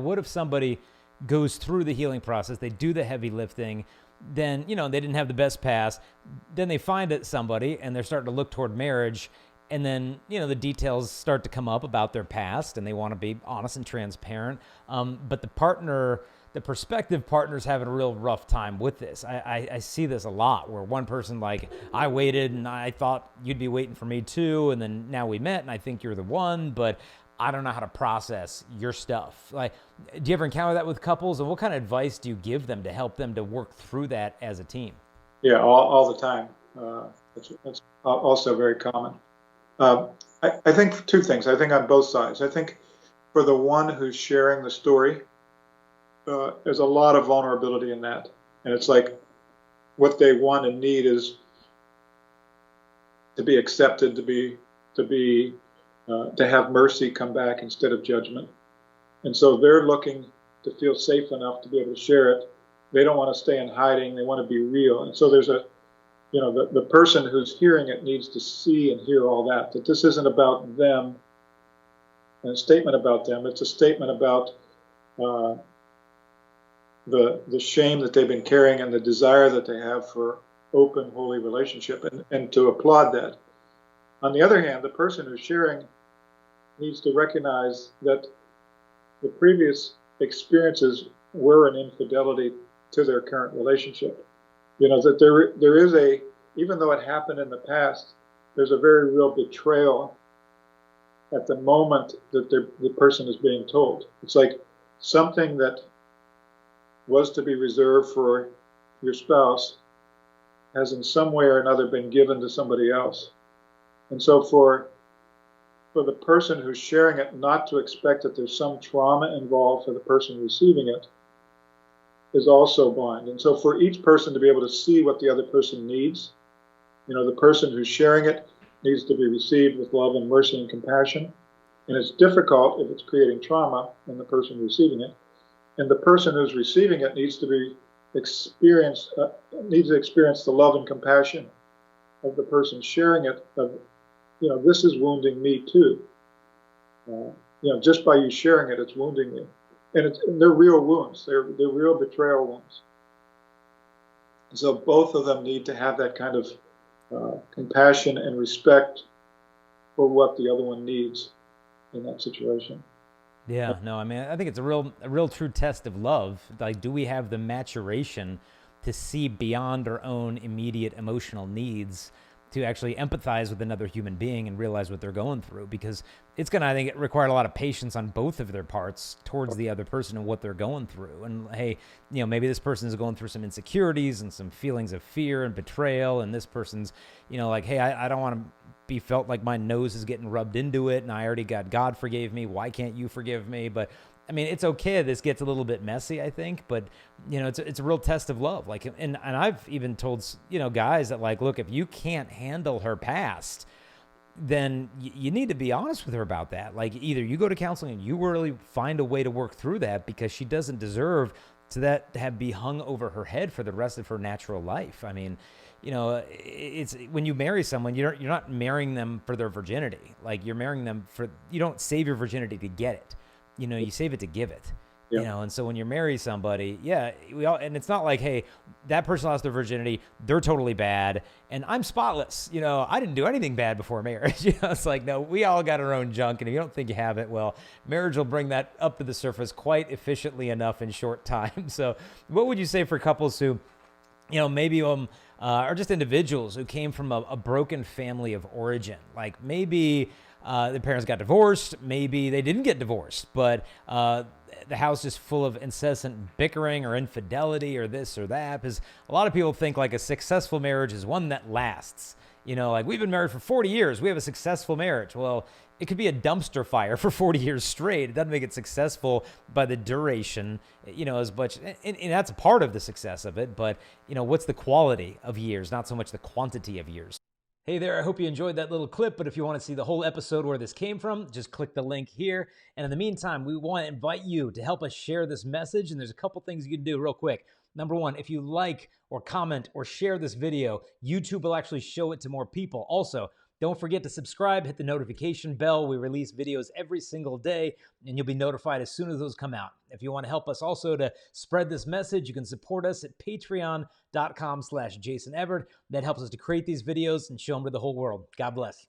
What if somebody goes through the healing process, they do the heavy lifting, then, they didn't have the best past, then they find somebody and they're starting to look toward marriage, and then, the details start to come up about their past and they want to be honest and transparent. But the prospective partner's having a real rough time with this. I see this a lot where one person like, I waited and I thought you'd be waiting for me too. And then now we met and I think you're the one, but I don't know how to process your stuff. Like, do you ever encounter that with couples? And what kind of advice do you give them to help them to work through that as a team? Yeah, all the time. That's also very common. I think two things. I think on both sides. I think for the one who's sharing the story, there's a lot of vulnerability in that. And it's like what they want and need is to be accepted, to have mercy come back instead of judgment. And so they're looking to feel safe enough to be able to share it. They don't want to stay in hiding. They want to be real. And so there's the person who's hearing it needs to see and hear all that this isn't about them and a statement about them. It's a statement about the shame that they've been carrying and the desire that they have for open, holy relationship, and to applaud that. On the other hand, the person who's sharing needs to recognize that the previous experiences were an infidelity to their current relationship. That there is even though it happened in the past, there's a very real betrayal at the moment that the person is being told. It's like something that was to be reserved for your spouse has in some way or another been given to somebody else. And so for the person who's sharing it, not to expect that there's some trauma involved for the person receiving it is also blind. And so for each person to be able to see what the other person needs, the person who's sharing it needs to be received with love and mercy and compassion. And it's difficult if it's creating trauma in the person receiving it. And the person who's receiving it needs to experience the love and compassion of the person sharing it. This is wounding me too. Just by you sharing it, it's wounding me. And they're real wounds. They're real betrayal wounds. And so both of them need to have that kind of compassion and respect for what the other one needs in that situation. Yeah, no, I mean, I think it's a real true test of love. Like, do we have the maturation to see beyond our own immediate emotional needs, to actually empathize with another human being and realize what they're going through? Because it's going to, I think, require a lot of patience on both of their parts towards the other person and what they're going through. And hey, maybe this person is going through some insecurities and some feelings of fear and betrayal. And this person's, like, hey, I don't want to be felt like my nose is getting rubbed into it and I already got God forgave me. Why can't you forgive me? But I mean, it's okay. This gets a little bit messy, I think, but it's a real test of love. Like, and I've even told, guys that, like, look, if you can't handle her past, then you need to be honest with her about that. Like, either you go to counseling and you really find a way to work through that, because she doesn't deserve to have be hung over her head for the rest of her natural life. I mean, it's when you marry someone, you're not marrying them for their virginity. Like, you're marrying them you don't save your virginity to get it. You save it to give it. Yeah. And so when you marry somebody, and it's not like, hey, that person lost their virginity, they're totally bad, and I'm spotless. I didn't do anything bad before marriage. It's like, no, we all got our own junk, and if you don't think you have it, well, marriage will bring that up to the surface quite efficiently enough in short time. So what would you say for couples who, maybe are just individuals who came from a broken family of origin? Like, maybe the parents got divorced, maybe they didn't get divorced, but the house is full of incessant bickering or infidelity or this or that. Because a lot of people think like a successful marriage is one that lasts. Like, we've been married for 40 years. We have a successful marriage. Well, it could be a dumpster fire for 40 years straight. It doesn't make it successful by the duration, as much. And that's a part of the success of it. But, what's the quality of years, not so much the quantity of years. Hey there, I hope you enjoyed that little clip, but if you want to see the whole episode where this came from, just click the link here. And in the meantime, we want to invite you to help us share this message, and there's a couple things you can do real quick. Number one, if you like or comment or share this video, YouTube will actually show it to more people. Also, Don't forget to subscribe, hit the notification bell. We release videos every single day, and you'll be notified as soon as those come out. If you want to help us also to spread this message, you can support us at patreon.com/Jason Evert. That helps us to create these videos and show them to the whole world. God bless.